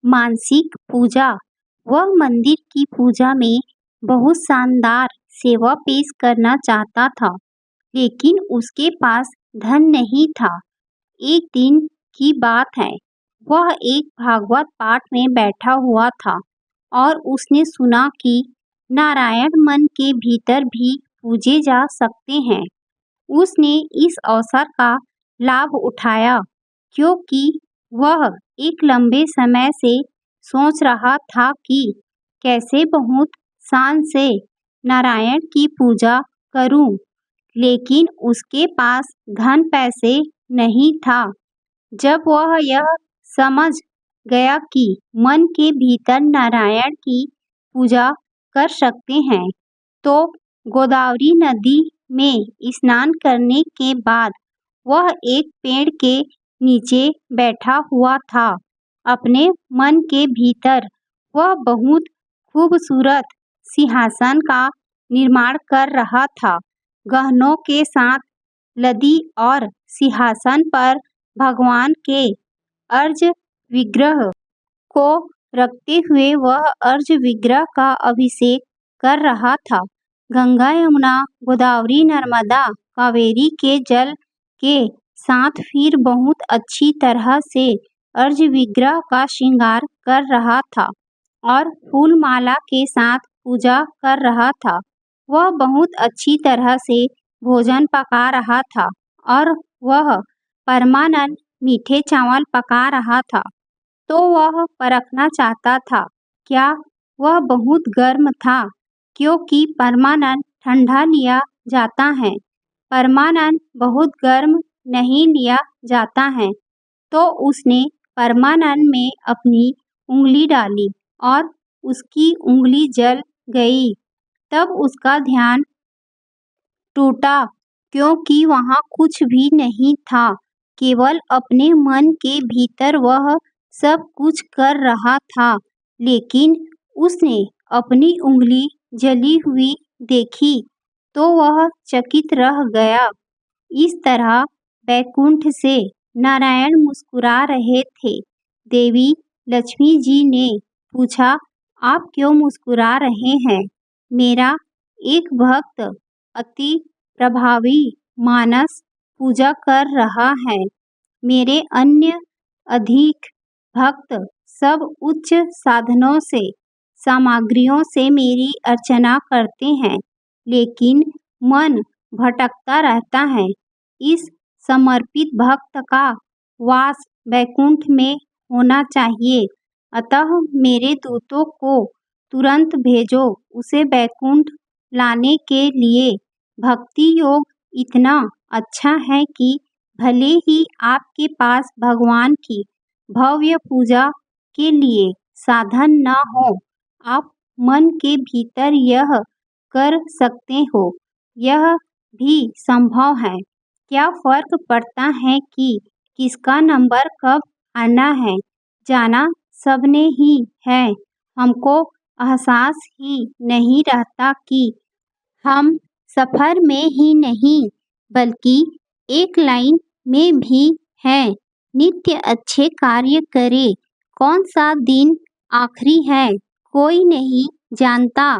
मानसिक पूजा। वह मंदिर की पूजा में बहुत शानदार सेवा पेश करना चाहता था, लेकिन उसके पास धन नहीं था। एक दिन की बात है, वह एक भागवत पाठ में बैठा हुआ था और उसने सुना कि नारायण मन के भीतर भी पूजे जा सकते हैं। उसने इस अवसर का लाभ उठाया, क्योंकि वह एक लंबे समय से सोच रहा था कि कैसे बहुत शान से नारायण की पूजा करूं, लेकिन उसके पास धन पैसे नहीं था। जब वह यह समझ गया कि मन के भीतर नारायण की पूजा कर सकते हैं, तो गोदावरी नदी में स्नान करने के बाद वह एक पेड़ के नीचे बैठा हुआ था। अपने मन के भीतर वह बहुत खूबसूरत सिंहासन का निर्माण कर रहा था। गहनों के साथ लदी और सिंहासन पर भगवान के अर्ज विग्रह को रखते हुए वह अर्ज विग्रह का अभिषेक कर रहा था। गंगा, यमुना, गोदावरी, नर्मदा, कावेरी के जल के साथ फिर बहुत अच्छी तरह से अर्ज विग्रह का श्रृंगार कर रहा था और फूल माला के साथ पूजा कर रहा था। वह बहुत अच्छी तरह से भोजन पका रहा था और वह परमानंद मीठे चावल पका रहा था। तो वह परखना चाहता था, क्या वह बहुत गर्म था, क्योंकि परमानंद ठंडा लिया जाता है, परमानंद बहुत गर्म नहीं लिया जाता है। तो उसने परमानंद में अपनी उंगली डाली और उसकी उंगली जल गई। तब उसका ध्यान टूटा, क्योंकि वहाँ कुछ भी नहीं था, केवल अपने मन के भीतर वह सब कुछ कर रहा था। लेकिन उसने अपनी उंगली जली हुई देखी तो वह चकित रह गया। इस तरह बैकुंठ से नारायण मुस्कुरा रहे थे। देवी लक्ष्मी जी ने पूछा, आप क्यों मुस्कुरा रहे हैं? मेरा एक भक्त अति प्रभावी मानस पूजा कर रहा है। मेरे अन्य अधिक भक्त सब उच्च साधनों से, सामग्रियों से मेरी अर्चना करते हैं, लेकिन मन भटकता रहता है। इस समर्पित भक्त का वास बैकुंठ में होना चाहिए। अतः मेरे दूतों को तुरंत भेजो उसे बैकुंठ लाने के लिए। भक्ति योग इतना अच्छा है कि भले ही आपके पास भगवान की भव्य पूजा के लिए साधन न हो, आप मन के भीतर यह कर सकते हो। यह भी संभव है। क्या फर्क पड़ता है कि किसका नंबर कब आना है? जाना सबने ही है। हमको एहसास ही नहीं रहता कि हम सफर में ही नहीं, बल्कि एक लाइन में भी हैं। नित्य अच्छे कार्य करे। कौन सा दिन आखिरी है, कोई नहीं जानता।